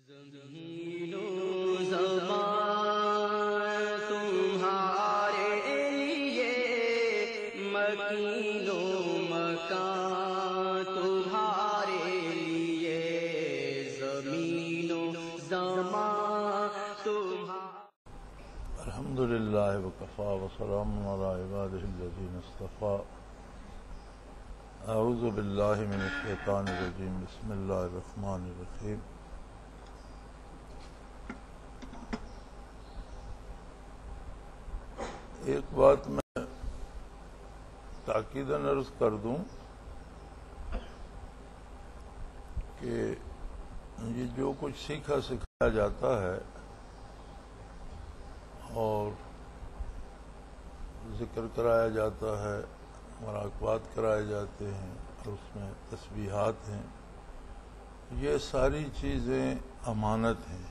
زمین و زمان تمہارے لیے، مکین و مکان تمہارے لیے، زمین و زمان تمہارے۔ الحمدللہ وکفی وسلام علی عبادہ الذین اصطفی۔ اعوذ باللہ من الشیطان الرجیم، بسم اللہ الرحمن الرحیم۔ ایک بات میں تاکیداً عرض کر دوں کہ یہ جو کچھ سیکھا سکھایا جاتا ہے اور ذکر کرایا جاتا ہے، مراقبات کرائے جاتے ہیں اور اس میں تسبیحات ہیں، یہ ساری چیزیں امانت ہیں،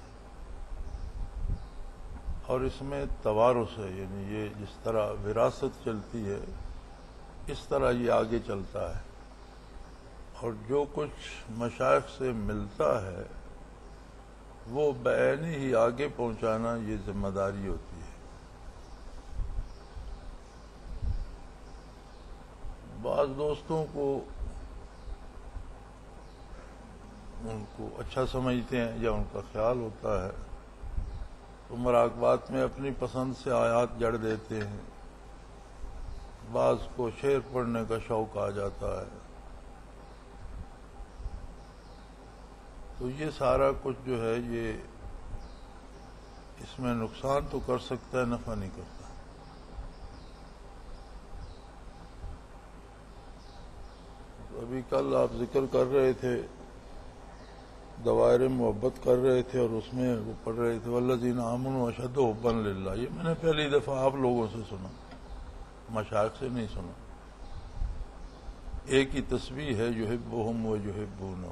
اور اس میں توارث ہے، یعنی یہ جس طرح وراثت چلتی ہے اس طرح یہ آگے چلتا ہے، اور جو کچھ مشائخ سے ملتا ہے وہ بعینی ہی آگے پہنچانا یہ ذمہ داری ہوتی ہے۔ بعض دوستوں کو ان کو اچھا سمجھتے ہیں یا ان کا خیال ہوتا ہے تو مراقبات میں اپنی پسند سے آیات جڑ دیتے ہیں، بعض کو شعر پڑھنے کا شوق آ جاتا ہے، تو یہ سارا کچھ جو ہے یہ اس میں نقصان تو کر سکتا ہے، نفع نہیں کرتا۔ ابھی کل آپ ذکر کر رہے تھے، دوائر محبت کر رہے تھے، اور اس میں وہ پڑھ رہے تھے والذین آمنوا اشد حبا للہ۔ یہ میں نے پہلی دفعہ آپ لوگوں سے سنا، مشائخ سے نہیں سنا۔ ایک ہی تسبیح ہے یحبہم ویحبونہ۔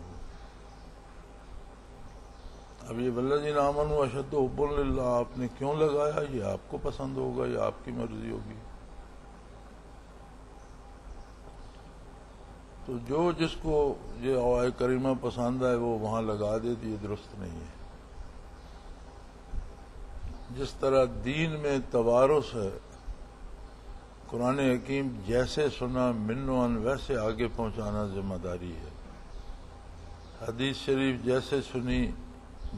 اب یہ والذین آمنوا اشد حبا للہ آپ نے کیوں لگایا؟ یہ آپ کو پسند ہوگا یا آپ کی مرضی ہوگی۔ تو جو جس کو یہ آیت کریمہ پسند ہے وہ وہاں لگا دے تو یہ درست نہیں ہے۔ جس طرح دین میں توارث ہے، قرآن حکیم جیسے سنا منوان ویسے آگے پہنچانا ذمہ داری ہے، حدیث شریف جیسے سنی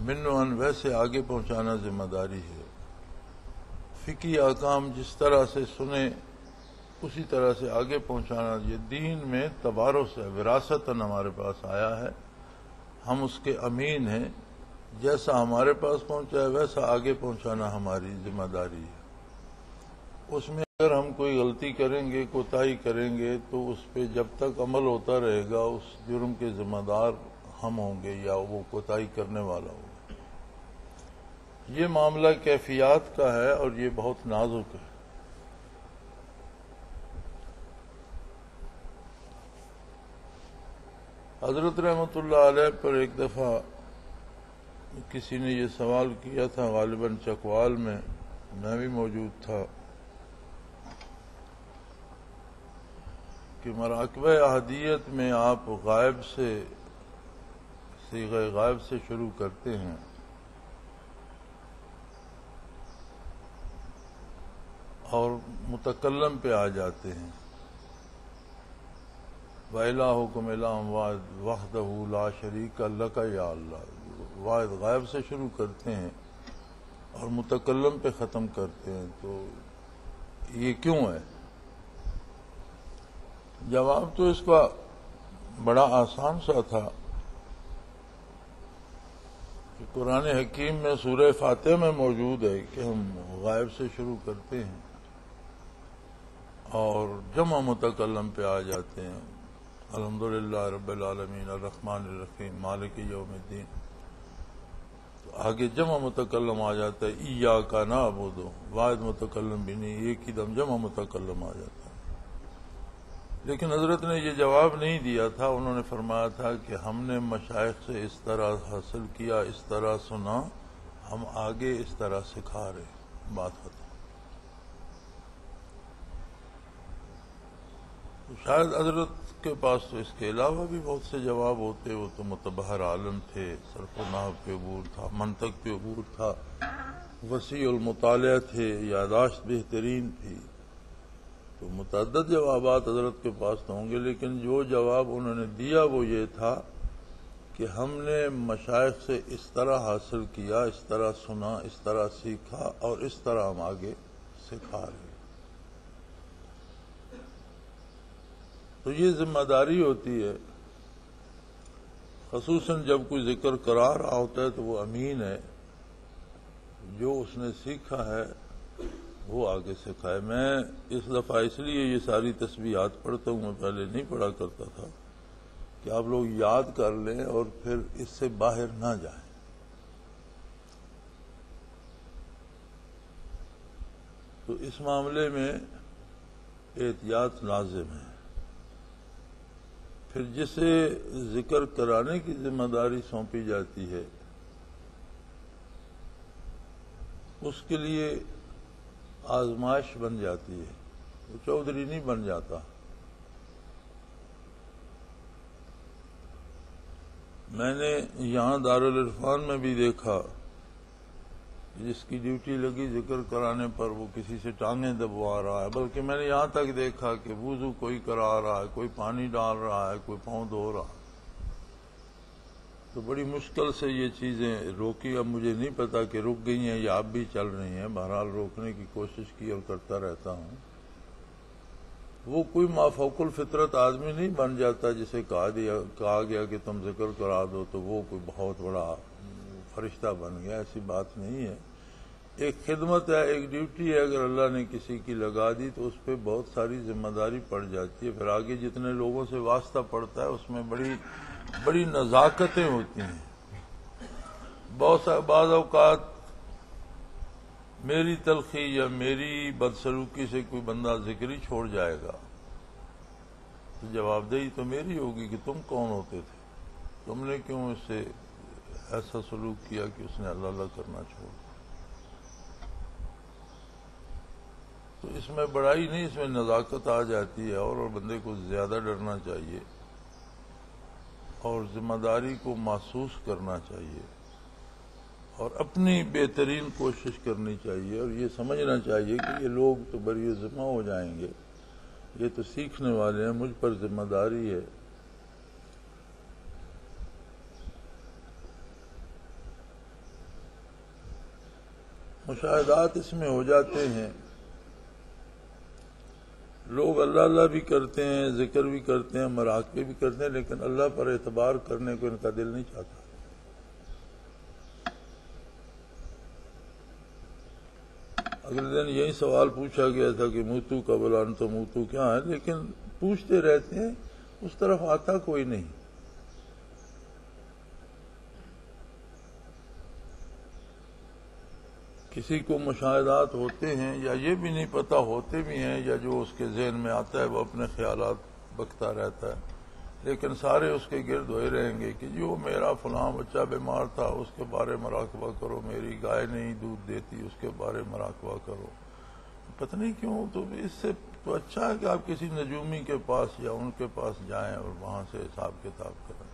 منوان ویسے آگے پہنچانا ذمہ داری ہے، فقہی احکام جس طرح سے سنے اسی طرح سے آگے پہنچانا۔ یہ دین میں توارث ہے، وراثتاً ہمارے پاس آیا ہے، ہم اس کے امین ہیں، جیسا ہمارے پاس پہنچا ہے ویسا آگے پہنچانا ہماری ذمہ داری ہے۔ اس میں اگر ہم کوئی غلطی کریں گے، کوتاہی کریں گے، تو اس پہ جب تک عمل ہوتا رہے گا اس جرم کے ذمہ دار ہم ہوں گے یا وہ کوتاہی کرنے والا ہوگا۔ یہ معاملہ کیفیات کا ہے اور یہ بہت نازک ہے۔ حضرت رحمۃ اللہ علیہ پر ایک دفعہ کسی نے یہ سوال کیا تھا، غالباً چکوال میں بھی موجود تھا، کہ مراقبہ احدیت میں آپ غائب سے صیغہ غائب سے شروع کرتے ہیں اور متکلم پہ آ جاتے ہیں، وَإِلَٰهُكُمْ إِلَٰهٌ وَاحِدٌ وَحْدَهُ لَا شَرِيكَ لَكَ يَا اللہ، واحد غائب سے شروع کرتے ہیں اور متکلم پہ ختم کرتے ہیں، تو یہ کیوں ہے؟ جواب تو اس کا بڑا آسان سا تھا کہ قرآن حکیم میں سورہ فاتحہ میں موجود ہے کہ ہم غائب سے شروع کرتے ہیں اور جمع متکلم پہ آ جاتے ہیں، الحمدللہ رب العالمین الرحمن الرحیم مالک یوم الدین، تو آگے جمع متکلم آ جاتا ہے، ایاک نعبد، واحد متکلم بھی نہیں، ایک ہی دم جمع متکلم آ جاتا ہے۔ لیکن حضرت نے یہ جواب نہیں دیا تھا، انہوں نے فرمایا تھا کہ ہم نے مشائخ سے اس طرح حاصل کیا، اس طرح سنا، ہم آگے اس طرح سکھا رہے، بات ختم۔ شاید حضرت کے پاس تو اس کے علاوہ بھی بہت سے جواب ہوتے. وہ تو متبحر عالم تھے، صرف و نحو پہ عبور تھا، منطق پہ عبور تھا، وسیع المطالعہ تھے، یاداشت بہترین تھی. تو متعدد جوابات حضرت کے پاس تو ہوں گے، لیکن جو جواب انہوں نے دیا وہ یہ تھا کہ ہم نے مشائخ سے اس طرح حاصل کیا، اس طرح سنا، اس طرح سیکھا، اور اس طرح ہم آگے سکھا رہے ہیں. تو یہ ذمہ داری ہوتی ہے، خصوصاً جب کوئی ذکر کرا رہا ہوتا ہے تو وہ امین ہے، جو اس نے سیکھا ہے وہ آگے سکھائے. میں اس دفعہ اس لیے یہ ساری تسبیحات پڑھتا ہوں، میں پہلے نہیں پڑھا کرتا تھا، کہ آپ لوگ یاد کر لیں اور پھر اس سے باہر نہ جائیں. تو اس معاملے میں احتیاط لازم ہے. پھر جسے ذکر کرانے کی ذمہ داری سونپی جاتی ہے اس کے لیے آزمائش بن جاتی ہے، وہ چودھری نہیں بن جاتا. میں نے یہاں دارالعرفان میں بھی دیکھا جس کی ڈیوٹی لگی ذکر کرانے پر وہ کسی سے ٹانگیں دبوا رہا ہے، بلکہ میں نے یہاں تک دیکھا کہ وضو کوئی کرا رہا ہے، کوئی پانی ڈال رہا ہے، کوئی پاؤں دھو رہا ہے. تو بڑی مشکل سے یہ چیزیں روکی. اب مجھے نہیں پتا کہ رک گئی ہیں یا اب بھی چل رہی ہیں، بہرحال روکنے کی کوشش کی اور کرتا رہتا ہوں. وہ کوئی مافوق الفطرت آدمی نہیں بن جاتا جسے کہا گیا کہ تم ذکر کرا دو تو وہ کوئی بہت بڑا فرشتہ بن گیا. ایسی بات نہیں ہے. ایک خدمت ہے، ایک ڈیوٹی ہے، اگر اللہ نے کسی کی لگا دی تو اس پہ بہت ساری ذمہ داری پڑ جاتی ہے. پھر آگے جتنے لوگوں سے واسطہ پڑتا ہے اس میں بڑی نزاکتیں ہوتی ہیں. بعض اوقات میری تلخی یا میری بدسلوکی سے کوئی بندہ ذکر ہی چھوڑ جائے گا تو جواب دہی تو میری ہوگی کہ تم کون ہوتے تھے، تم نے کیوں اس سے ایسا سلوک کیا کہ اس نے اللہ اللہ کرنا چھوڑ دیا. تو اس میں بڑائی نہیں، اس میں نزاکت آ جاتی ہے. اور بندے کو زیادہ ڈرنا چاہیے اور ذمہ داری کو محسوس کرنا چاہیے اور اپنی بہترین کوشش کرنی چاہیے. اور یہ سمجھنا چاہیے کہ یہ لوگ تو بری ذمہ ہو جائیں گے، یہ تو سیکھنے والے ہیں، مجھ پر ذمہ داری ہے. مشاہدات اس میں ہو جاتے ہیں، لوگ اللہ اللہ بھی کرتے ہیں، ذکر بھی کرتے ہیں، مراقبے بھی کرتے ہیں، لیکن اللہ پر اعتبار کرنے کو ان کا دل نہیں چاہتا. اگلے دن یہی سوال پوچھا گیا تھا کہ موتو قبل ان تو موتو کیا ہے، لیکن پوچھتے رہتے ہیں، اس طرف آتا کوئی نہیں. کسی کو مشاہدات ہوتے ہیں یا یہ بھی نہیں پتا ہوتے بھی ہیں، یا جو اس کے ذہن میں آتا ہے وہ اپنے خیالات بکتا رہتا ہے، لیکن سارے اس کے گرد ہوئے رہیں گے کہ جو میرا فلاں بچہ بیمار تھا اس کے بارے مراقبہ کرو، میری گائے نہیں دودھ دیتی اس کے بارے مراقبہ کرو. پتہ نہیں کیوں. تو اس سے تو اچھا ہے کہ آپ کسی نجومی کے پاس یا ان کے پاس جائیں اور وہاں سے حساب کتاب کریں.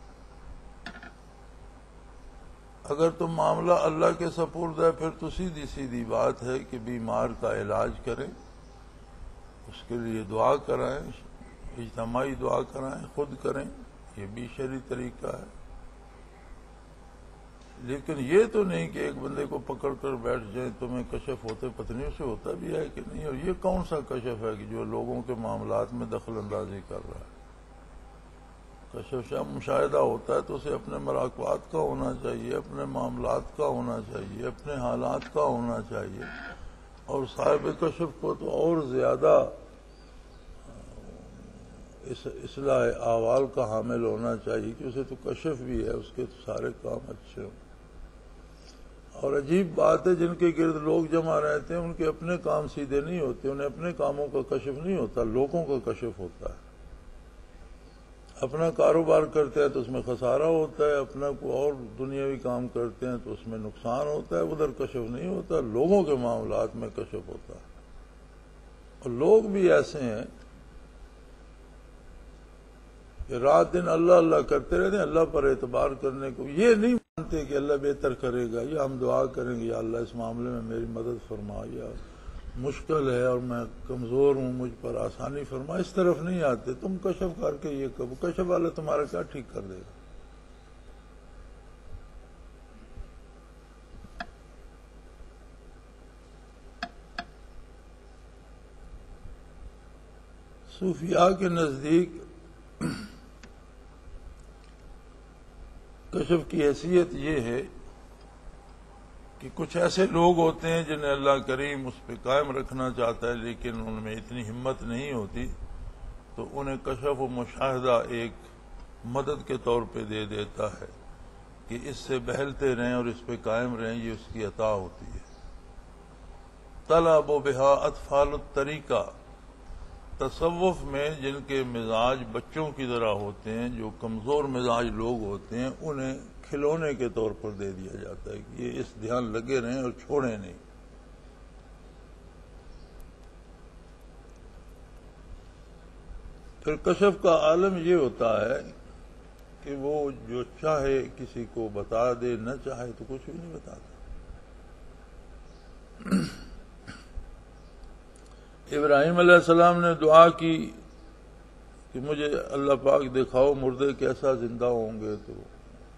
اگر تو معاملہ اللہ کے سپرد ہے پھر تو سیدھی بات ہے کہ بیمار کا علاج کریں، اس کے لیے دعا کرائیں، اجتماعی دعا کرائیں، خود کریں، یہ بھی شرعی طریقہ ہے. لیکن یہ تو نہیں کہ ایک بندے کو پکڑ کر بیٹھ جائیں، تمہیں کشف ہوتے پتنیوں سے ہوتا بھی ہے کہ نہیں. اور یہ کون سا کشف ہے کہ جو لوگوں کے معاملات میں دخل اندازی کر رہا ہے. کشف مشاہدہ ہوتا ہے تو اسے اپنے مراقبات کا ہونا چاہیے، اپنے معاملات کا ہونا چاہیے، اپنے حالات کا ہونا چاہیے. اور صاحب کشف کو تو اور زیادہ اصلاح احوال کا حامل ہونا چاہیے کہ اسے تو کشف بھی ہے، اس کے تو سارے کام اچھے ہوں. اور عجیب بات ہے، جن کے گرد لوگ جمع رہتے ہیں ان کے اپنے کام سیدھے نہیں ہوتے، انہیں اپنے کاموں کا کشف نہیں ہوتا، لوگوں کا کشف ہوتا ہے. اپنا کاروبار کرتے ہیں تو اس میں خسارہ ہوتا ہے، اپنا کوئی اور دنیاوی کام کرتے ہیں تو اس میں نقصان ہوتا ہے، ادھر کشف نہیں ہوتا. لوگوں کے معاملات میں کشف ہوتا ہے. اور لوگ بھی ایسے ہیں کہ رات دن اللہ اللہ کرتے رہتے ہیں، اللہ پر اعتبار کرنے کو یہ نہیں مانتے کہ اللہ بہتر کرے گا، یا ہم دعا کریں گے یا اللہ اس معاملے میں میری مدد فرما، یا مشکل ہے اور میں کمزور ہوں مجھ پر آسانی فرما، اس طرف نہیں آتے۔ تم کشف کر کے یہ کہو، کشف والا تمہارا کیا ٹھیک کر دے گا؟ صوفیاء کے نزدیک کشف کی حیثیت یہ ہے کہ کچھ ایسے لوگ ہوتے ہیں جنہیں اللہ کریم اس پہ قائم رکھنا چاہتا ہے، لیکن ان میں اتنی ہمت نہیں ہوتی، تو انہیں کشف و مشاہدہ ایک مدد کے طور پہ دے دیتا ہے کہ اس سے بہلتے رہیں اور اس پہ قائم رہیں، یہ اس کی عطا ہوتی ہے۔ طلب و بہا اطفال الطریقہ، تصوف میں جن کے مزاج بچوں کی طرح ہوتے ہیں، جو کمزور مزاج لوگ ہوتے ہیں، انہیں کھلونے کے طور پر دے دیا جاتا ہے کہ یہ اس دھیان لگے رہیں اور چھوڑیں نہیں۔ پھر کشف کا عالم یہ ہوتا ہے کہ وہ جو چاہے کسی کو بتا دے، نہ چاہے تو کچھ بھی نہیں بتاتا۔ ابراہیم علیہ السلام نے دعا کی کہ مجھے اللہ پاک دکھاؤ مردے کیسا زندہ ہوں گے، تو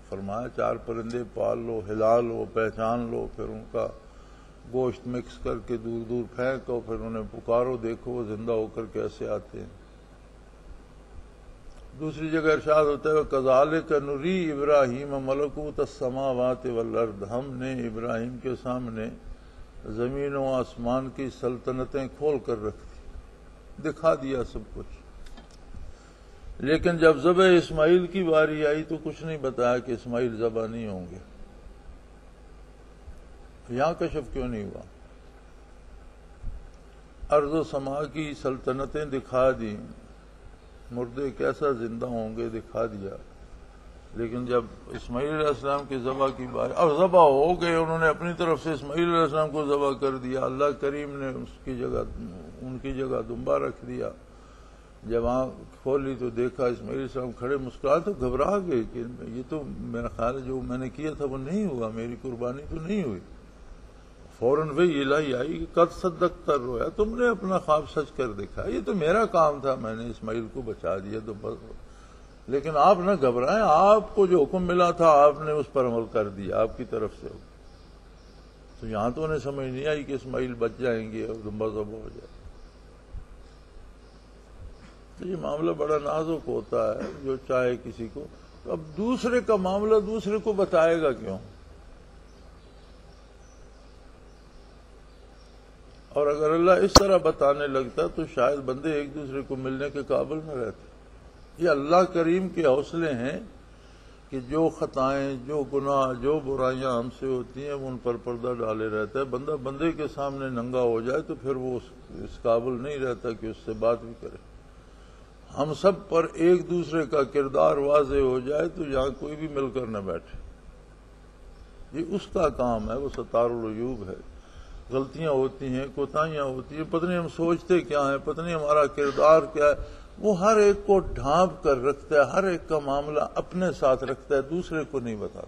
فرمایا 4 پرندے پال لو، ہلا لو، پہچان لو، پھر ان کا گوشت مکس کر کے دور دور پھینکو، پھر انہیں پکارو، دیکھو وہ زندہ ہو کر کیسے آتے ہیں۔ دوسری جگہ ارشاد ہوتا ہے وَكَذَلِكَ نُرِي إِبْرَاهِيمَ مَلَكُوتَ السَّمَاوَاتِ وَالْأَرْضِ، ہم نے ابراہیم کے سامنے زمین و آسمان کی سلطنتیں کھول کر رکھ دی، دکھا دیا سب کچھ، لیکن جب ذبح اسماعیل کی باری آئی تو کچھ نہیں بتایا کہ اسماعیل ذبح نہیں ہوں گے۔ یہاں کشف کیوں نہیں ہوا؟ ارض و سما کی سلطنتیں دکھا دی، مردے کیسا زندہ ہوں گے دکھا دیا، لیکن جب اسماعیل علیہ السلام کی ذبح کی بات اور ذبح ہو گئے، انہوں نے اپنی طرف سے اسماعیل علیہ السلام کو ذبح کر دیا، اللہ کریم نے ان کی جگہ دمبا رکھ دیا۔ جب آنکھ کھولی تو دیکھا اسماعیل علیہ السلام کھڑے مسکرائے، تو گھبرا گئے کہ یہ تو میرا خیال ہے جو میں نے کیا تھا وہ نہیں ہوا، میری قربانی تو نہیں ہوئی۔ فوراً وہی الہی آئی کہ قد صدقت الرؤیا، تم نے اپنا خواب سچ کر دکھا، یہ تو میرا کام تھا، میں نے اسماعیل کو بچا دیا تو بس۔ لیکن آپ نہ گھبرائیں، آپ کو جو حکم ملا تھا آپ نے اس پر عمل کر دیا، آپ کی طرف سے۔ تو یہاں تو انہیں سمجھ نہیں آئی کہ اسماعیل بچ جائیں گے اور دمبا ذبح ہو جائے۔ تو یہ معاملہ بڑا نازک ہوتا ہے، جو چاہے کسی کو، تو اب دوسرے کا معاملہ دوسرے کو بتائے گا کیوں؟ اور اگر اللہ اس طرح بتانے لگتا تو شاید بندے ایک دوسرے کو ملنے کے قابل نہ رہتے۔ یہ اللہ کریم کے حوصلے ہیں کہ جو خطائیں، جو گناہ، جو برائیاں ہم سے ہوتی ہیں وہ ان پر پردہ ڈالے رہتا ہے۔ بندہ بندے کے سامنے ننگا ہو جائے تو پھر وہ اس قابل نہیں رہتا کہ اس سے بات بھی کرے۔ ہم سب پر ایک دوسرے کا کردار واضح ہو جائے تو یہاں کوئی بھی مل کر نہ بیٹھے۔ یہ اس کا کام ہے، وہ ستار العیوب ہے۔ غلطیاں ہوتی ہیں، کوتاہیاں ہوتی ہیں، پتہ نہیں ہم سوچتے کیا ہیں، پتہ نہیں ہمارا کردار کیا ہے، وہ ہر ایک کو ڈھانپ کر رکھتا ہے، ہر ایک کا معاملہ اپنے ساتھ رکھتا ہے، دوسرے کو نہیں بتاتا۔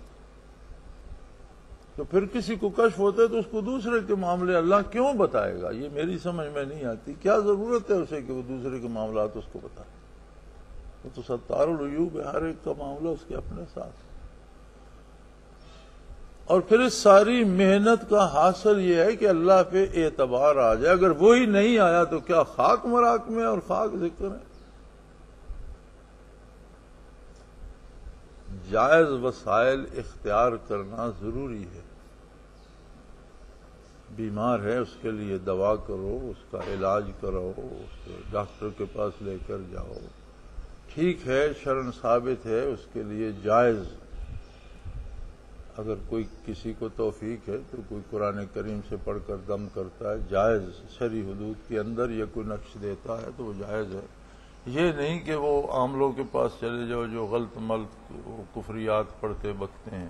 تو پھر کسی کو کشف ہوتا ہے تو اس کو دوسرے کے معاملے اللہ کیوں بتائے گا؟ یہ میری سمجھ میں نہیں آتی۔ کیا ضرورت ہے اسے کہ وہ دوسرے کے معاملات اس کو بتائے؟ وہ تو ستار العیوب ہے، ہر ایک کا معاملہ اس کے اپنے ساتھ۔ اور پھر اس ساری محنت کا حاصل یہ ہے کہ اللہ پہ اعتبار آ جائے۔ اگر وہی نہیں آیا تو کیا خاک مراق میں اور خاک ذکر ہے؟ جائز وسائل اختیار کرنا ضروری ہے۔ بیمار ہے اس کے لیے دوا کرو، اس کا علاج کرو، اس کو ڈاکٹر کے پاس لے کر جاؤ، ٹھیک ہے، شرعاً ثابت ہے، اس کے لیے جائز۔ اگر کوئی کسی کو توفیق ہے تو کوئی قرآن کریم سے پڑھ کر دم کرتا ہے، جائز، شرعی حدود کے اندر یہ کوئی نقش دیتا ہے تو وہ جائز ہے۔ یہ نہیں کہ وہ عاملوں کے پاس چلے جاؤ جو غلط ملط کفریات پڑھتے بکتے ہیں۔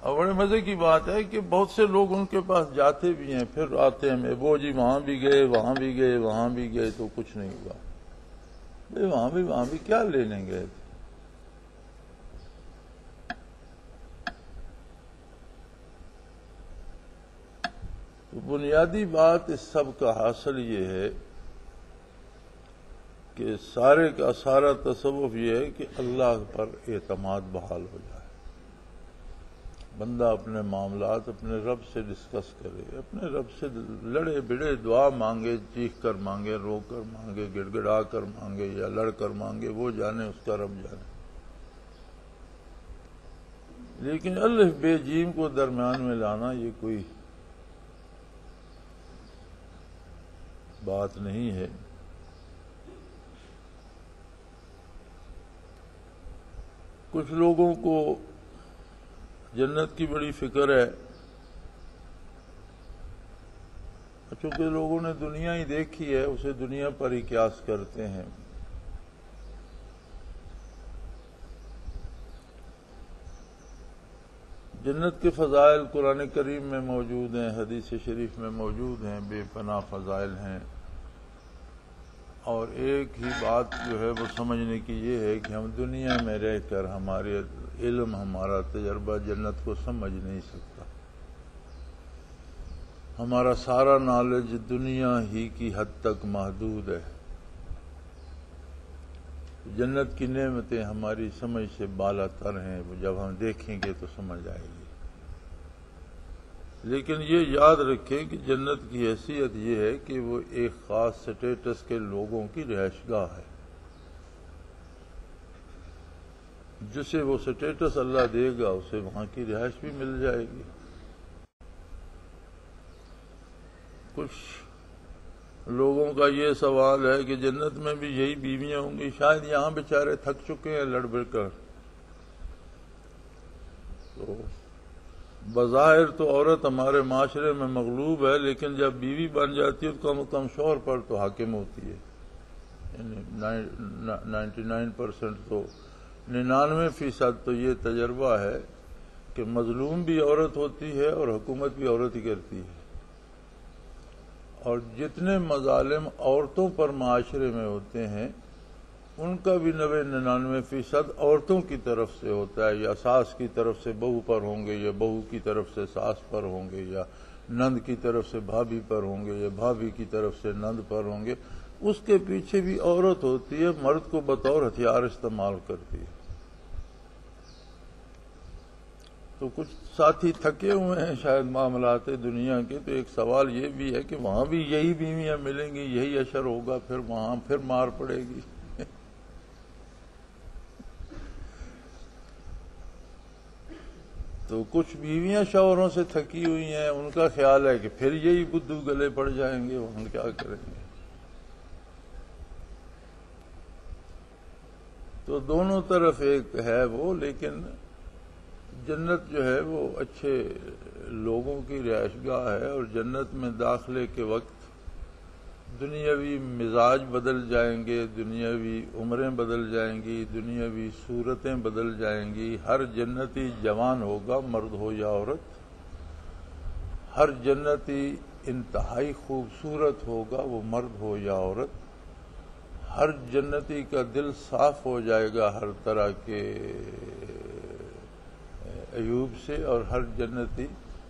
اور بڑے مزے کی بات ہے کہ بہت سے لوگ ان کے پاس جاتے بھی ہیں، پھر آتے ہیں وہ جی وہاں بھی گئے، وہاں بھی گئے، وہاں بھی گئے تو کچھ نہیں ہوا۔ وہاں بھی کیا لینے گئے تھے؟ تو بنیادی بات اس سب کا حاصل یہ ہے کہ سارے کا سارا تصوف یہ ہے کہ اللہ پر اعتماد بحال ہو جائے، بندہ اپنے معاملات اپنے رب سے ڈسکس کرے، اپنے رب سے لڑے بڑے، دعا مانگے، چیخ کر مانگے، رو کر مانگے، گڑ گڑا کر مانگے یا لڑ کر مانگے، وہ جانے، اس کا رب جانے۔ لیکن الف بے جیم کو درمیان میں لانا یہ کوئی بات نہیں ہے۔ کچھ لوگوں کو جنت کی بڑی فکر ہے، چونکہ لوگوں نے دنیا ہی دیکھی ہے، اسے دنیا پر ہی قیاس کرتے ہیں۔ جنت کے فضائل قرآن کریم میں موجود ہیں، حدیث شریف میں موجود ہیں، بے پناہ فضائل ہیں، اور ایک ہی بات جو ہے وہ سمجھنے کی یہ ہے کہ ہم دنیا میں رہ کر ہمارے علم، ہمارا تجربہ جنت کو سمجھ نہیں سکتا، ہمارا سارا نالج دنیا ہی کی حد تک محدود ہے، جنت کی نعمتیں ہماری سمجھ سے بالا تر ہیں، جب ہم دیکھیں گے تو سمجھ آئے گی۔ لیکن یہ یاد رکھیں کہ جنت کی حیثیت یہ ہے کہ وہ ایک خاص سٹیٹس کے لوگوں کی رہائش گاہ ہے، جسے وہ سٹیٹس اللہ دے گا اسے وہاں کی رہائش بھی مل جائے گی۔ کچھ لوگوں کا یہ سوال ہے کہ جنت میں بھی یہی بیویاں ہوں گی، شاید یہاں بیچارے تھک چکے ہیں لڑ بڑ کر۔ تو بظاہر تو عورت ہمارے معاشرے میں مغلوب ہے، لیکن جب بیوی بن جاتی ہے تو کم از کم شوہر پر تو حاکم ہوتی ہے، یعنی 99% تو 99% تو یہ تجربہ ہے کہ مظلوم بھی عورت ہوتی ہے اور حکومت بھی عورت ہی کرتی ہے، اور جتنے مظالم عورتوں پر معاشرے میں ہوتے ہیں ان کا بھی 99% عورتوں کی طرف سے ہوتا ہے، یا ساس کی طرف سے بہو پر ہوں گے، یا بہو کی طرف سے ساس پر ہوں گے، یا نند کی طرف سے بھابھی پر ہوں گے، یا بھابھی کی طرف سے نند پر ہوں گے۔ اس کے پیچھے بھی عورت ہوتی ہے، مرد کو بطور ہتھیار استعمال کرتی ہے۔ تو کچھ ساتھی تھکے ہوئے ہیں شاید معاملات دنیا کے، تو ایک سوال یہ بھی ہے کہ وہاں بھی یہی بیویاں ملیں گی، یہی اشر ہوگا، پھر وہاں پھر مار پڑے گی۔ تو کچھ بیویاں شوہروں سے تھکی ہوئی ہیں، ان کا خیال ہے کہ پھر یہی بدھو گلے پڑ جائیں گے، ہم کیا کریں گے۔ تو دونوں طرف ایک ہے وہ، لیکن جنت جو ہے وہ اچھے لوگوں کی رہائش گاہ ہے، اور جنت میں داخلے کے وقت دنیاوی مزاج بدل جائیں گے، دنیاوی عمریں بدل جائیں گی، دنیاوی صورتیں بدل جائیں گی۔ ہر جنتی جوان ہوگا، مرد ہو یا عورت، ہر جنتی انتہائی خوبصورت ہوگا، وہ مرد ہو یا عورت، ہر جنتی کا دل صاف ہو جائے گا ہر طرح کے عیوب سے، اور ہر جنتی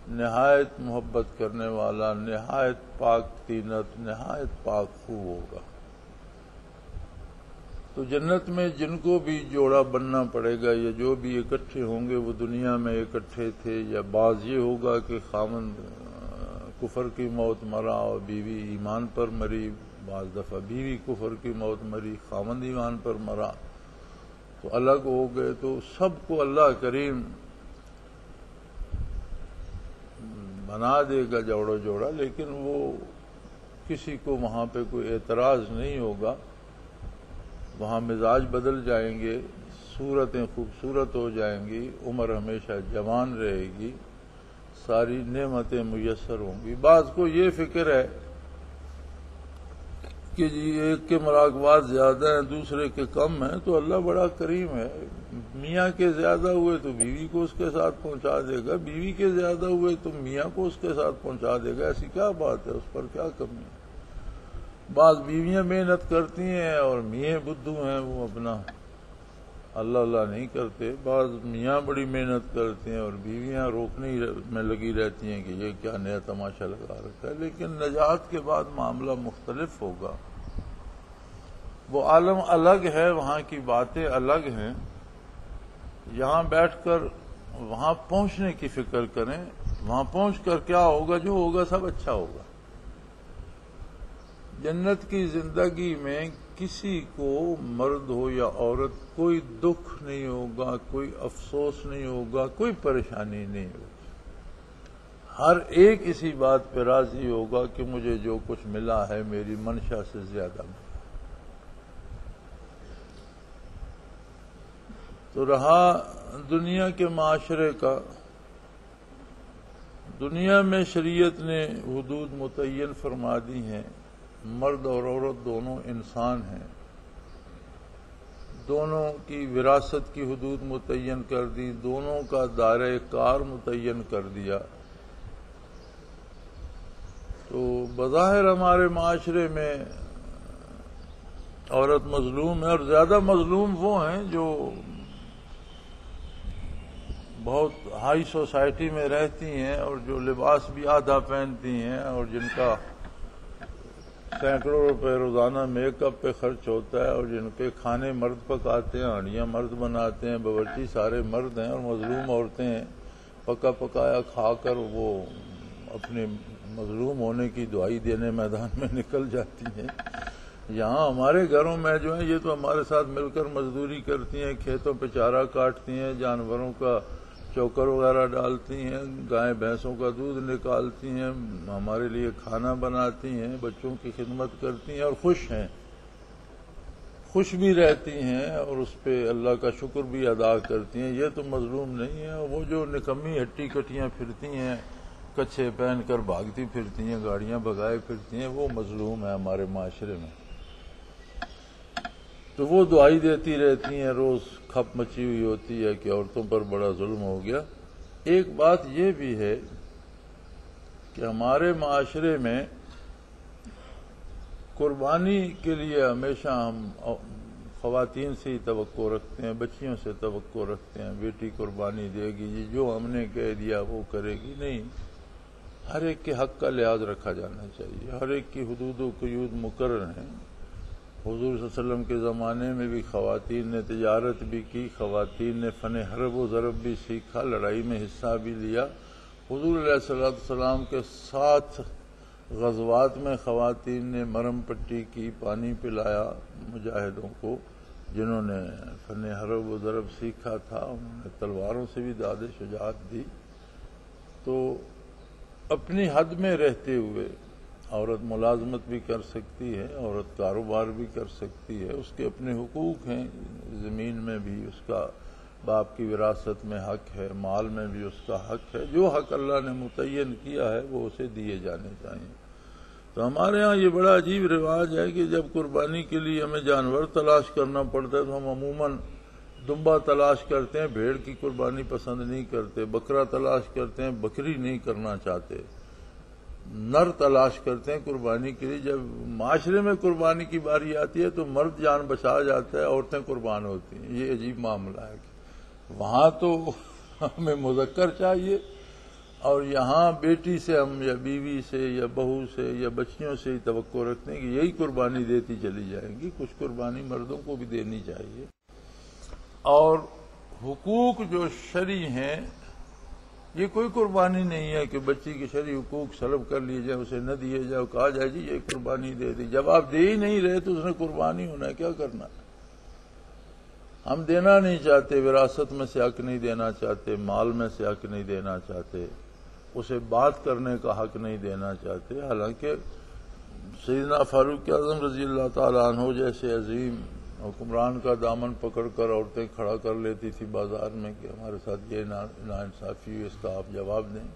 نہایت محبت کرنے والا، نہایت پاک طینت، نہایت پاک خو ہوگا۔ تو جنت میں جن کو بھی جوڑا بننا پڑے گا، یا جو بھی اکٹھے ہوں گے، وہ دنیا میں اکٹھے تھے، یا بعض یہ ہوگا کہ خاوند کفر کی موت مرا اور بیوی ایمان پر مری، بعض دفعہ بیوی کفر کی موت مری، خاوند ایمان پر مرا، تو الگ ہو گئے۔ تو سب کو اللہ کریم بنا دے گا جوڑا جوڑا، لیکن وہ کسی کو وہاں پہ کوئی اعتراض نہیں ہوگا۔ وہاں مزاج بدل جائیں گے، صورتیں خوبصورت ہو جائیں گی، عمر ہمیشہ جوان رہے گی، ساری نعمتیں میسر ہوں گی۔ بعض کو یہ فکر ہے کہ جی ایک کے مراقبات زیادہ ہیں، دوسرے کے کم ہیں، تو اللہ بڑا کریم ہے، میاں کے زیادہ ہوئے تو بیوی کو اس کے ساتھ پہنچا دے گا، بیوی کے زیادہ ہوئے تو میاں کو اس کے ساتھ پہنچا دے گا، ایسی کیا بات ہے، اس پر کیا کمی ہے۔ بعض بیویاں محنت کرتی ہیں اور میاں بدھو ہیں، وہ اپنا اللہ اللہ نہیں کرتے۔ بعض میاں بڑی محنت کرتے ہیں اور بیویاں روکنے میں لگی رہتی ہیں کہ یہ کیا نیا تماشا لگا رکھا ہے۔ لیکن نجات کے بعد معاملہ مختلف ہوگا، وہ عالم الگ ہے، وہاں کی باتیں الگ ہیں۔ یہاں بیٹھ کر وہاں پہنچنے کی فکر کریں، وہاں پہنچ کر کیا ہوگا، جو ہوگا سب اچھا ہوگا۔ جنت کی زندگی میں کسی کو، مرد ہو یا عورت، کوئی دکھ نہیں ہوگا، کوئی افسوس نہیں ہوگا، کوئی پریشانی نہیں ہوگی۔ ہر ایک اسی بات پہ راضی ہوگا کہ مجھے جو کچھ ملا ہے میری منشا سے زیادہ ملا۔ تو رہا دنیا کے معاشرے کا، دنیا میں شریعت نے حدود متعین فرما دی ہیں۔ مرد اور عورت دونوں انسان ہیں، دونوں کی وراثت کی حدود متعین کر دی، دونوں کا دائرہ کار متعین کر دیا۔ تو بظاہر ہمارے معاشرے میں عورت مظلوم ہے، اور زیادہ مظلوم وہ ہیں جو بہت ہائی سوسائٹی میں رہتی ہیں اور جو لباس بھی آدھا پہنتی ہیں اور جن کا سینکڑوں روپے روزانہ میک اپ پہ خرچ ہوتا ہے اور جن کے کھانے مرد پکاتے ہیں، ہانڈیاں مرد بناتے ہیں، باورچی سارے مرد ہیں، اور مظلوم عورتیں ہیں پکا پکایا کھا کر وہ اپنے مظلوم ہونے کی دعائی دینے میدان میں نکل جاتی ہیں۔ یہاں ہمارے گھروں میں جو ہیں یہ تو ہمارے ساتھ مل کر مزدوری کرتی ہیں، کھیتوں پہ چارہ کاٹتی ہیں، جانوروں کا چوکر وغیرہ ڈالتی ہیں، گائے بھینسوں کا دودھ نکالتی ہیں، ہمارے لیے کھانا بناتی ہیں، بچوں کی خدمت کرتی ہیں اور خوش ہیں، خوش بھی رہتی ہیں اور اس پہ اللہ کا شکر بھی ادا کرتی ہیں۔ یہ تو مظلوم نہیں ہے۔ وہ جو نکمی ہٹی کٹیاں پھرتی ہیں، کچھے پہن کر بھاگتی پھرتی ہیں، گاڑیاں بھگائے پھرتی ہیں، وہ مظلوم ہے ہمارے معاشرے میں۔ تو وہ دعائی دیتی رہتی ہیں، روز کھپ مچی ہوئی ہوتی ہے کہ عورتوں پر بڑا ظلم ہو گیا۔ ایک بات یہ بھی ہے کہ ہمارے معاشرے میں قربانی کے لیے ہمیشہ ہم خواتین سے ہی توقع رکھتے ہیں، بچیوں سے توقع رکھتے ہیں، بیٹی قربانی دے گی، جی جو ہم نے کہہ دیا وہ کرے گی۔ نہیں، ہر ایک کے حق کا لحاظ رکھا جانا چاہیے، ہر ایک کی حدود و قیود مقرر ہیں۔ حضور صلی اللہ علیہ وسلم کے زمانے میں بھی خواتین نے تجارت بھی کی، خواتین نے فن حرب و ضرب بھی سیکھا، لڑائی میں حصہ بھی لیا۔ حضور علیہ السلام کے 7 غزوات میں خواتین نے مرم پٹی کی، پانی پلایا مجاہدوں کو جنہوں نے فن حرب و ضرب سیکھا تھا، انہوں نے تلواروں سے بھی داد شجاعت دی۔ تو اپنی حد میں رہتے ہوئے عورت ملازمت بھی کر سکتی ہے، عورت کاروبار بھی کر سکتی ہے، اس کے اپنے حقوق ہیں، زمین میں بھی اس کا باپ کی وراثت میں حق ہے، مال میں بھی اس کا حق ہے، جو حق اللہ نے متعین کیا ہے وہ اسے دیے جانے چاہیے۔ تو ہمارے ہاں یہ بڑا عجیب رواج ہے کہ جب قربانی کے لیے ہمیں جانور تلاش کرنا پڑتا ہے تو ہم عموماً دمبا تلاش کرتے ہیں، بھیڑ کی قربانی پسند نہیں کرتے، بکرا تلاش کرتے ہیں، بکری نہیں کرنا چاہتے، نر تلاش کرتے ہیں قربانی کے لیے۔ جب معاشرے میں قربانی کی باری آتی ہے تو مرد جان بچا جاتا ہے، عورتیں قربان ہوتی ہیں۔ یہ عجیب معاملہ ہے کہ وہاں تو ہمیں مذکر چاہیے اور یہاں بیٹی سے ہم یا بیوی سے یا بہو سے یا بچیوں سے ہی توقع رکھتے ہیں کہ یہی قربانی دیتی چلی جائیں گی۔ کچھ قربانی مردوں کو بھی دینی چاہیے۔ اور حقوق جو شرعی ہیں، یہ کوئی قربانی نہیں ہے کہ بچی کے شرعی حقوق سلب کر لیے جائے، اسے نہ دیے جائے، کہا جائے جی یہ قربانی دے دی۔ جب آپ دے ہی نہیں رہے تو اس نے قربانی ہونا ہے، کیا کرنا ہے؟ ہم دینا نہیں چاہتے، وراثت میں سے حق نہیں دینا چاہتے، مال میں سے حق نہیں دینا چاہتے، اسے بات کرنے کا حق نہیں دینا چاہتے۔ حالانکہ سیدنا فاروق اعظم رضی اللہ تعالیٰ عنہ جیسے عظیم حکمران کا دامن پکڑ کر عورتیں کھڑا کر لیتی تھی بازار میں کہ ہمارے ساتھ یہ ناانصافی ہوئی، اس کا آپ جواب دیں۔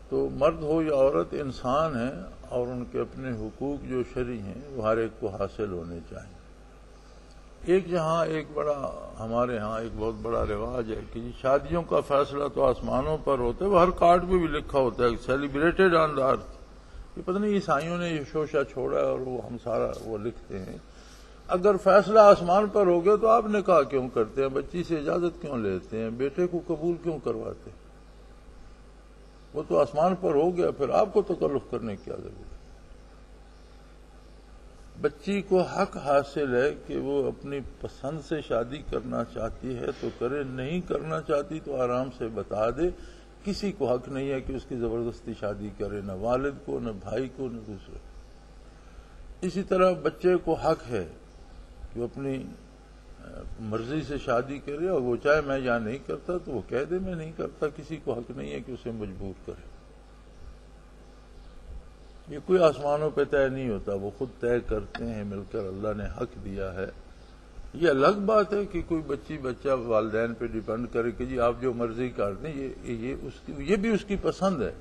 تو مرد ہو یا عورت انسان ہیں اور ان کے اپنے حقوق جو شرعی ہیں وہ ہر ایک کو حاصل ہونے چاہیے۔ ہمارے ہاں ایک بہت بڑا رواج ہے کہ شادیوں کا فیصلہ تو آسمانوں پر ہوتا ہے، وہ ہر کارڈ پہ بھی لکھا ہوتا ہے سیلیبریٹڈ آن دا ارتھ، یہ پتہ نہیں عیسائیوں نے یہ شوشہ چھوڑا ہے اور وہ ہم سارا وہ لکھتے ہیں. اگر فیصلہ آسمان پر ہو گیا تو آپ نکاح کیوں کرتے ہیں؟ بچی سے اجازت کیوں لیتے ہیں؟ بیٹے کو قبول کیوں کرواتے ہیں؟ وہ تو آسمان پر ہو گیا، پھر آپ کو تکلف کرنے کی کیا ضرورت ہے؟ بچی کو حق حاصل ہے کہ وہ اپنی پسند سے شادی کرنا چاہتی ہے تو کرے، نہیں کرنا چاہتی تو آرام سے بتا دے. کسی کو حق نہیں ہے کہ اس کی زبردستی شادی کرے، نہ والد کو، نہ بھائی کو، نہ دوسرے. اسی طرح بچے کو حق ہے کہ وہ اپنی مرضی سے شادی کرے، اور وہ چاہے میں یہاں نہیں کرتا تو وہ کہہ دے میں نہیں کرتا. کسی کو حق نہیں ہے کہ اسے مجبور کرے. یہ کوئی آسمانوں پہ طے نہیں ہوتا، وہ خود طے کرتے ہیں مل کر. اللہ نے حق دیا ہے. یہ الگ بات ہے کہ کوئی بچی بچہ والدین پہ ڈیپینڈ کرے کہ جی آپ جو مرضی کر دیں، یہ بھی اس کی پسند ہے،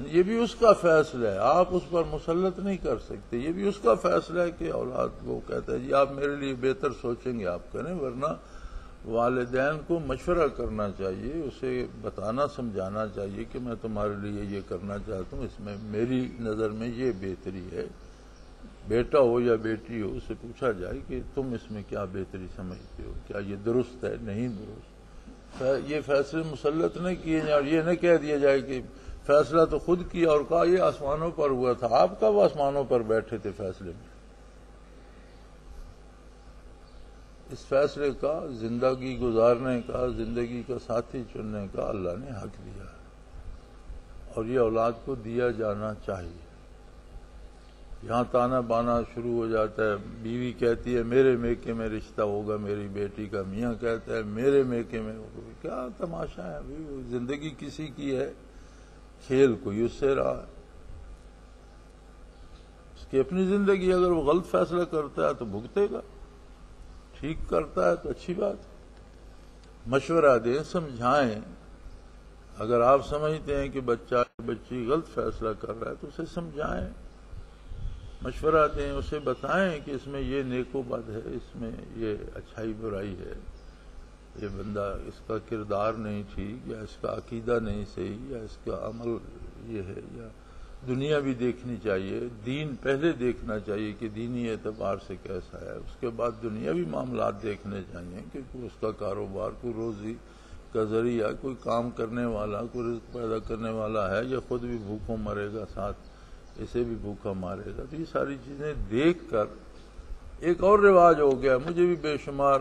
یہ بھی اس کا فیصلہ ہے، آپ اس پر مسلط نہیں کر سکتے. یہ بھی اس کا فیصلہ ہے کہ اولاد وہ کہتا ہے جی آپ میرے لیے بہتر سوچیں گے آپ کریں. ورنہ والدین کو مشورہ کرنا چاہیے، اسے بتانا سمجھانا چاہیے کہ میں تمہارے لیے یہ کرنا چاہتا ہوں، اس میں میری نظر میں یہ بہتری ہے. بیٹا ہو یا بیٹی ہو، اسے پوچھا جائے کہ تم اس میں کیا بہتری سمجھتے ہو، کیا یہ درست ہے، نہیں درست. یہ فیصلے مسلط نہیں کیے جائیں اور یہ نہ کہہ دیا جائے کہ فیصلہ تو خود کیا اور کہا یہ آسمانوں پر ہوا تھا. آپ کب آسمانوں پر بیٹھے تھے فیصلے میں؟ اس فیصلے کا، زندگی گزارنے کا، زندگی کا ساتھی چننے کا اللہ نے حق دیا ہے اور یہ اولاد کو دیا جانا چاہیے. یہاں تانا بانا شروع ہو جاتا ہے. بیوی کہتی ہے میرے میکے میں رشتہ ہوگا میری بیٹی کا، میاں کہتا ہے میرے میکے میں ہوگا. کیا تماشا ہے ابھی؟ زندگی کسی کی ہے، کھیل کوئی اس سے رہا ہے. اس کی اپنی زندگی. اگر وہ غلط فیصلہ کرتا ہے تو بھگتے گا، ٹھیک کرتا ہے تو اچھی بات. مشورہ دیں، سمجھائیں. اگر آپ سمجھتے ہیں کہ بچہ بچی غلط فیصلہ کر رہا ہے تو اسے سمجھائیں، مشورہ دیں، اسے بتائیں کہ اس میں یہ نیک و بد ہے، اس میں یہ اچھائی برائی ہے، یہ بندہ اس کا کردار نہیں ٹھیک، یا اس کا عقیدہ نہیں صحیح، یا اس کا عمل یہ ہے، یا دنیا بھی دیکھنی چاہیے. دین پہلے دیکھنا چاہیے کہ دینی اعتبار سے کیسا ہے، اس کے بعد دنیاوی معاملات دیکھنے چاہیے کہ اس کا کاروبار، کوئی روزی کا ذریعہ، کوئی کام کرنے والا، کوئی رزق پیدا کرنے والا ہے، یا خود بھی بھوکوں مرے گا ساتھ اسے بھی بھوکا مارے گا. تو یہ ساری چیزیں دیکھ کر. ایک اور رواج ہو گیا، مجھے بھی بے شمار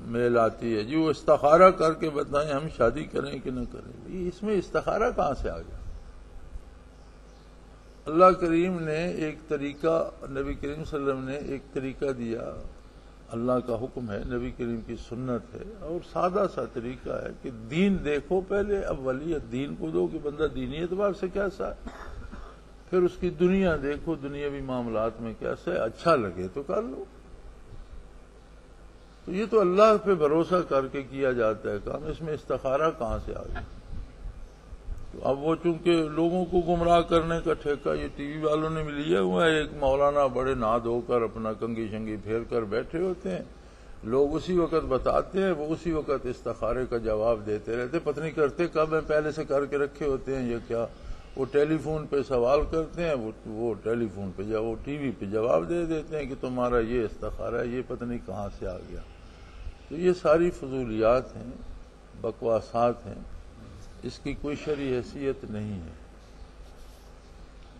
میل آتی ہے جی وہ استخارہ کر کے بتائیں ہم شادی کریں کہ نہ کریں. اس میں استخارہ کہاں سے آ گیا؟ اللہ کریم نے ایک طریقہ، نبی کریم صلی اللہ علیہ وسلم نے ایک طریقہ دیا. اللہ کا حکم ہے، نبی کریم کی سنت ہے، اور سادہ سا طریقہ ہے کہ دین دیکھو پہلے، اولیت دین کو دو کہ بندہ دینی اعتبار سے کیسا ہے، پھر اس کی دنیا دیکھو، دنیاوی معاملات میں کیسا ہے، اچھا لگے تو کر لو. تو یہ تو اللہ پہ بھروسہ کر کے کیا جاتا ہے کام. اس میں استخارہ کہاں سے آ گیا؟ تو اب وہ چونکہ لوگوں کو گمراہ کرنے کا ٹھیکہ یہ ٹی وی والوں نے بھی لیا ہوا ہے. ایک مولانا بڑے ناد ہو کر اپنا کنگھی شنگھی پھیر کر بیٹھے ہوتے ہیں، لوگ اسی وقت بتاتے ہیں، وہ اسی وقت استخارے کا جواب دیتے رہتے. پتہ نہیں کرتے کب ہیں، پہلے سے کر کے رکھے ہوتے ہیں یا کیا. وہ ٹیلی فون پہ سوال کرتے ہیں، وہ ٹیلی فون پہ وہ ٹی وی پہ جواب دے دیتے ہیں کہ تمہارا یہ استخارہ ہے. یہ پتہ نہیں کہاں سے آ گیا. تو یہ ساری فضولیات ہیں، بکواسات ہیں، اس کی کوئی شرعی حیثیت نہیں ہے.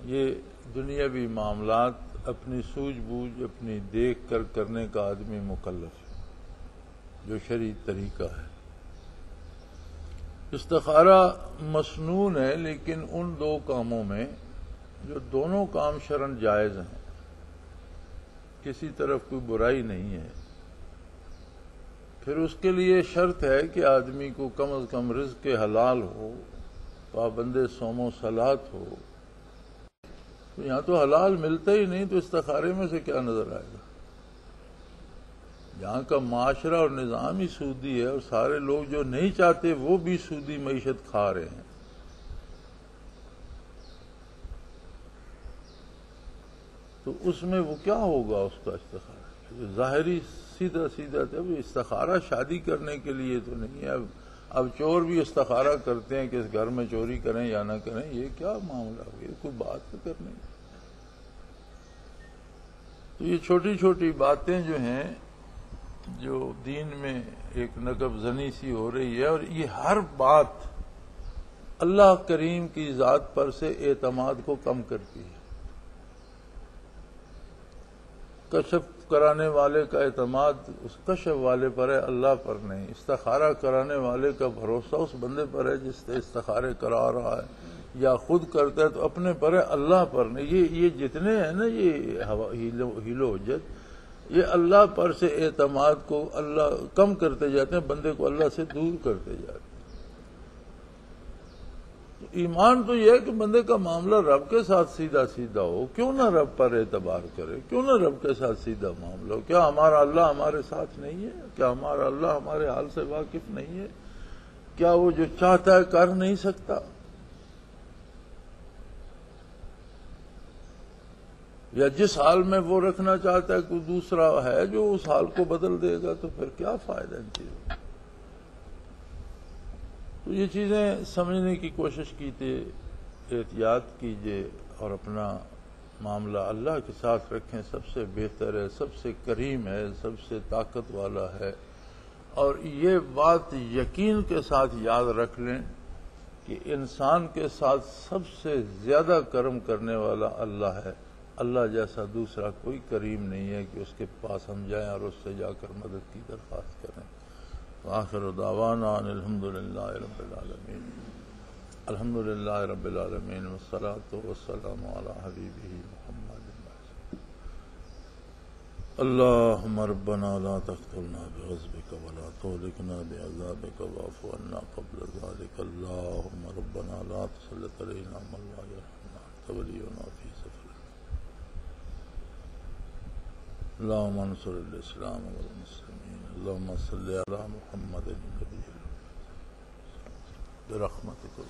یہ دنیاوی معاملات اپنی سوجھ بوجھ، اپنی دیکھ کر کرنے کا آدمی مکلف ہے، جو شرعی طریقہ ہے. استخارہ مسنون ہے، لیکن ان دو کاموں میں جو دونوں کام شرعاً جائز ہیں، کسی طرف کوئی برائی نہیں ہے. پھر اس کے لیے شرط ہے کہ آدمی کو کم از کم رزق حلال ہو، پابند صوم و صلات ہو. تو یہاں تو حلال ملتا ہی نہیں، تو استخارے میں سے کیا نظر آئے گا؟ یہاں کا معاشرہ اور نظام ہی سودی ہے، اور سارے لوگ جو نہیں چاہتے وہ بھی سودی معیشت کھا رہے ہیں. تو اس میں وہ کیا ہوگا اس کا استخارہ؟ ظاہری سیدھا سیدھا تھا. استخارہ شادی کرنے کے لیے تو نہیں ہے. اب چور بھی استخارہ کرتے ہیں کہ اس گھر میں چوری کریں یا نہ کریں. یہ کیا معاملہ ہو، یہ کوئی بات کرنے. تو یہ چھوٹی چھوٹی باتیں جو ہیں جو دین میں ایک نقب زنی سی ہو رہی ہے، اور یہ ہر بات اللہ کریم کی ذات پر سے اعتماد کو کم کرتی ہے. کشف کرانے والے کا اعتماد اس کشف والے پر ہے، اللہ پر نہیں. استخارہ کرانے والے کا بھروسہ اس بندے پر ہے جس سے استخارے کرا رہا ہے، یا خود کرتا ہے تو اپنے پر ہے، اللہ پر نہیں. یہ جتنے ہیں نا یہ ہیل و حجت، یہ اللہ پر سے اعتماد کو اللہ کم کرتے جاتے ہیں، بندے کو اللہ سے دور کرتے جاتے ہیں. ایمان تو یہ ہے کہ بندے کا معاملہ رب کے ساتھ سیدھا سیدھا ہو. کیوں نہ رب پر اعتبار کرے، کیوں نہ رب کے ساتھ سیدھا معاملہ ہو. کیا ہمارا اللہ ہمارے ساتھ نہیں ہے؟ کیا ہمارا اللہ ہمارے حال سے واقف نہیں ہے؟ کیا وہ جو چاہتا ہے کر نہیں سکتا؟ یا جس حال میں وہ رکھنا چاہتا ہے کوئی دوسرا ہے جو اس حال کو بدل دے گا، تو پھر کیا فائدہ ان چیزوں؟ تو یہ چیزیں سمجھنے کی کوشش کیجیے، احتیاط کیجیے، اور اپنا معاملہ اللہ کے ساتھ رکھیں. سب سے بہتر ہے، سب سے کریم ہے، سب سے طاقت والا ہے. اور یہ بات یقین کے ساتھ یاد رکھ لیں کہ انسان کے ساتھ سب سے زیادہ کرم کرنے والا اللہ ہے. اللہ جیسا دوسرا کوئی کریم نہیں ہے کہ اس کے پاس ہم جائیں اور اس سے جا کر مدد کی درخواست کریں. وآخر دعوانا ان الحمدللہ رب العالمین. الحمدللہ رب العالمین والصلاة والسلام علی حبیبہ محمد. اللہم ربنا لا تقتلنا بغضبک ولا تهلكنا بعذابک واعف عنا قبل ذلك. اللہم ربنا لا تسلط علینا من لا یرحمنا انت ولینا فی سفرنا. اللہم انصر الاسلام والمسلمین. اللہم صلی علی محمد النبی برحمتک.